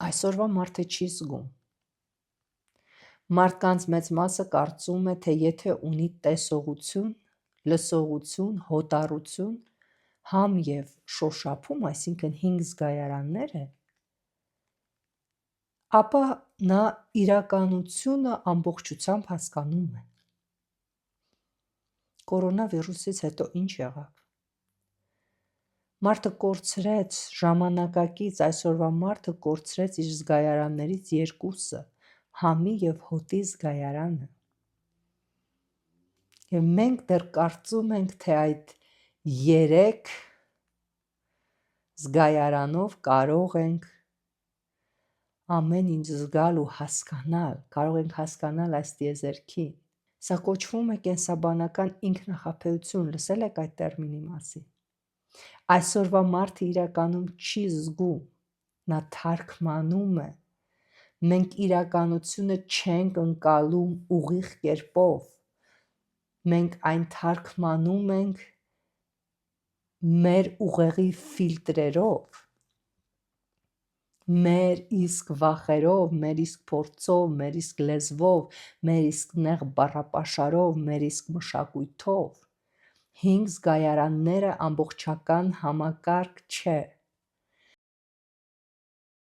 Այսօրվա մարդը չի զգում։ Մարդկանց մեծ մասը կարծում է, թե եթե ունի տեսողություն, լսողություն, հոտառություն, համ և շոշափում, այսինքն 5 զգայարանները, ապա նա իրականությունը ամբողջությամբ հասկանում է։ Կորոնավիրուսից հետո ինչ եղավ։ Մարդը կորցրեց ժամանակակից, այսօրվա մարդը կորցրեց իր զգայարաններից երկուսը՝ համի և հոտի զգայարանը։ Եվ մենք դեռ կարծում ենք, թե այդ 3 զգայարանով կարող ենք ամեն ինչ զգալ ու հասկանալ, կարող ենք հասկանալ այս տիեզերքին։ Սա կոչվում է կենսաբանական ինքնախաբեություն, լսել եք այդ տերմինի մասին։ Այսօրվա մարդը իրականում չի զգում, նա թարգմանում է։ Մենք իրականությունը չենք ընկալում ուղիղ կերպով, մենք այն թարգմանում ենք մեր ուղեղի ֆիլտրերով, մեր իսկ վախերով, մեր իսկ փորձով, մեր իսկ լեզվով, մեր իսկ նեղ բառապաշարով, մեր իսկ մշակույթով։ 5 զգայարանները ամբողջական համակարգ չէ։